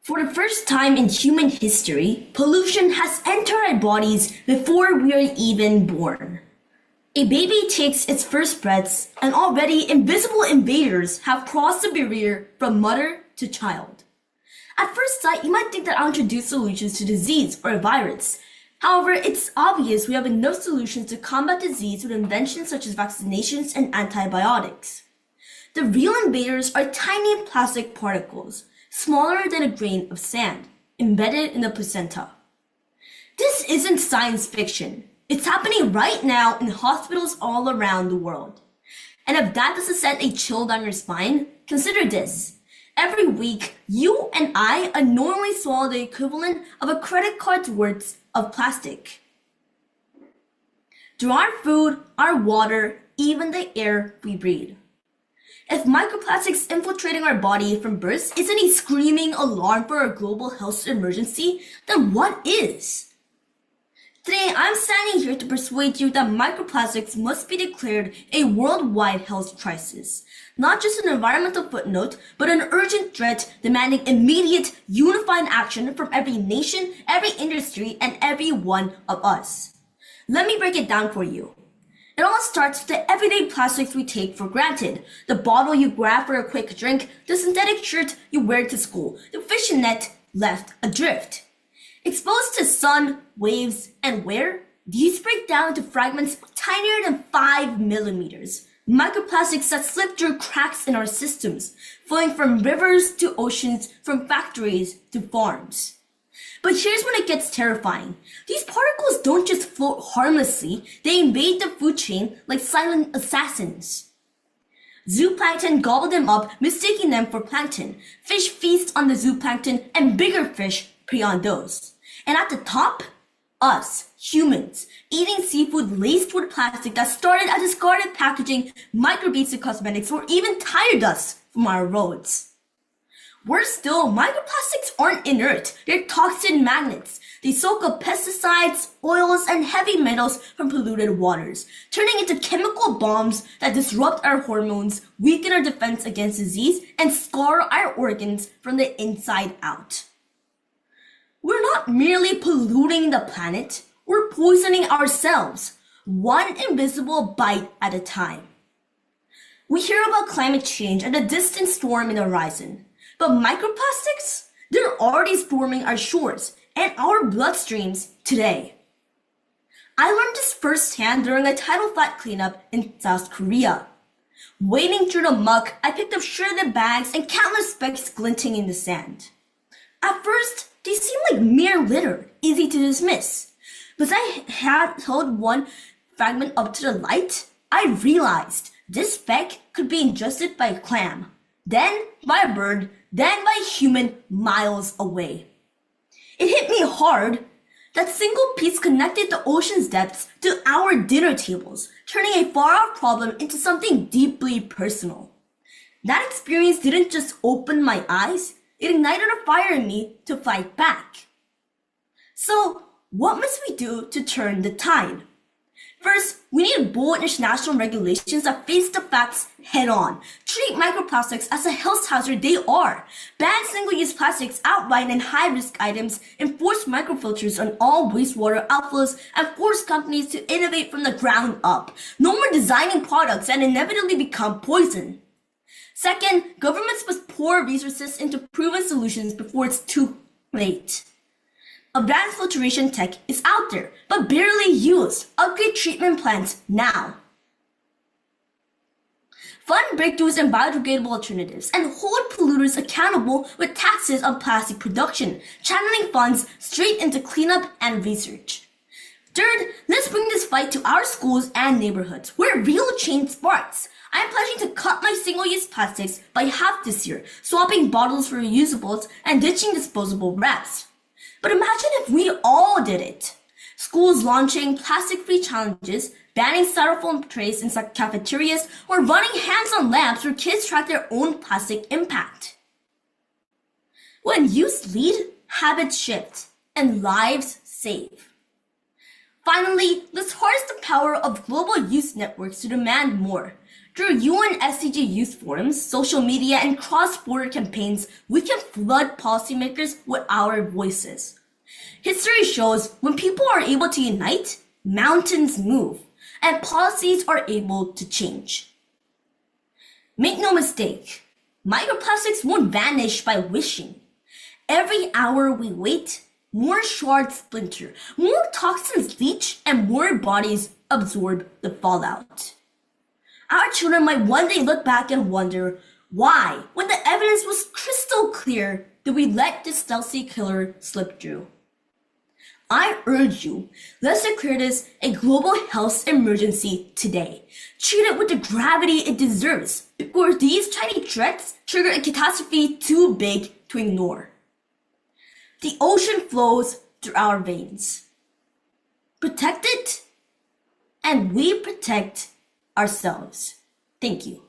For the first time in human history, pollution has entered our bodies before we are even born. A baby takes its first breaths, and already invisible invaders have crossed the barrier from mother to child. At first sight, you might think that I'll introduce solutions to disease or a virus. However, it's obvious we have enough solutions to combat disease with inventions such as vaccinations and antibiotics. The real invaders are tiny plastic particles, smaller than a grain of sand, embedded in the placenta. This isn't science fiction. It's happening right now in hospitals all around the world. And if that doesn't send a chill down your spine, consider this. Every week, you and I unknowingly swallow the equivalent of a credit card's worth of plastic. Through our food, our water, even the air we breathe. If microplastics infiltrating our body from birth isn't a screaming alarm for a global health emergency, then what is? Today, I'm standing here to persuade you that microplastics must be declared a worldwide health crisis. Not just an environmental footnote, but an urgent threat demanding immediate, unified action from every nation, every industry, and every one of us. Let me break it down for you. It all starts with the everyday plastics we take for granted. The bottle you grab for a quick drink, the synthetic shirt you wear to school, the fishing net left adrift. Exposed to sun, waves, and wear, these break down into fragments tinier than 5 millimeters. Microplastics that slip through cracks in our systems, flowing from rivers to oceans, from factories to farms. But here's when it gets terrifying. These particles don't just float harmlessly, they invade the food chain like silent assassins. Zooplankton gobble them up, mistaking them for plankton. Fish feast on the zooplankton, and bigger fish prey on those. And at the top, us, humans, eating seafood laced with plastic that started as discarded packaging, micro-basic cosmetics, or even tire dust from our roads. Worse still, microplastics aren't inert. They're toxin magnets. They soak up pesticides, oils, and heavy metals from polluted waters, turning into chemical bombs that disrupt our hormones, weaken our defense against disease, and scar our organs from the inside out. We're not merely polluting the planet, we're poisoning ourselves, one invisible bite at a time. We hear about climate change and a distant storm in the horizon. But microplastics? They're already storming our shores and our bloodstreams today. I learned this firsthand during a tidal flood cleanup in South Korea. Wading through the muck, I picked up shredded bags and countless specks glinting in the sand. At first, they seemed like mere litter, easy to dismiss. But as I had held one fragment up to the light, I realized this speck could be ingested by a clam, then by a bird, then by a human miles away. It hit me hard. That single piece connected the ocean's depths to our dinner tables, turning a far-off problem into something deeply personal. That experience didn't just open my eyes, it ignited a fire in me to fight back. So, what must we do to turn the tide? First, we need bold international regulations that face the facts head-on. Treat microplastics as a health hazard they are. Ban single-use plastics outright and high-risk items. Enforce microfilters on all wastewater outflows and force companies to innovate from the ground up. No more designing products that inevitably become poison. Second, governments must pour resources into proven solutions before it's too late. Advanced filtration tech is out there, but barely used. Upgrade treatment plants now. Fund breakthroughs in biodegradable alternatives and hold polluters accountable with taxes on plastic production, channeling funds straight into cleanup and research. Third, let's bring this fight to our schools and neighborhoods, where real change sparks. I'm pledging to cut my single-use plastics by half this year, swapping bottles for reusables and ditching disposable wraps. But imagine if we all did it. Schools launching plastic-free challenges, banning styrofoam trays in cafeterias, or running hands-on labs where kids track their own plastic impact. When youth lead, habits shift, and lives save. Finally, let's harness the power of global youth networks to demand more. Through UN SDG youth forums, social media, and cross-border campaigns, we can flood policymakers with our voices. History shows when people are able to unite, mountains move, and policies are able to change. Make no mistake, microplastics won't vanish by wishing. Every hour we wait, more shards splinter, more toxins leach, and more bodies absorb the fallout. Our children might one day look back and wonder why, when the evidence was crystal clear, did we let this stealthy killer slip through? I urge you, let's declare this a global health emergency today. Treat it with the gravity it deserves, because these tiny threats trigger a catastrophe too big to ignore. The ocean flows through our veins. Protect it, and we protect ourselves. Thank you.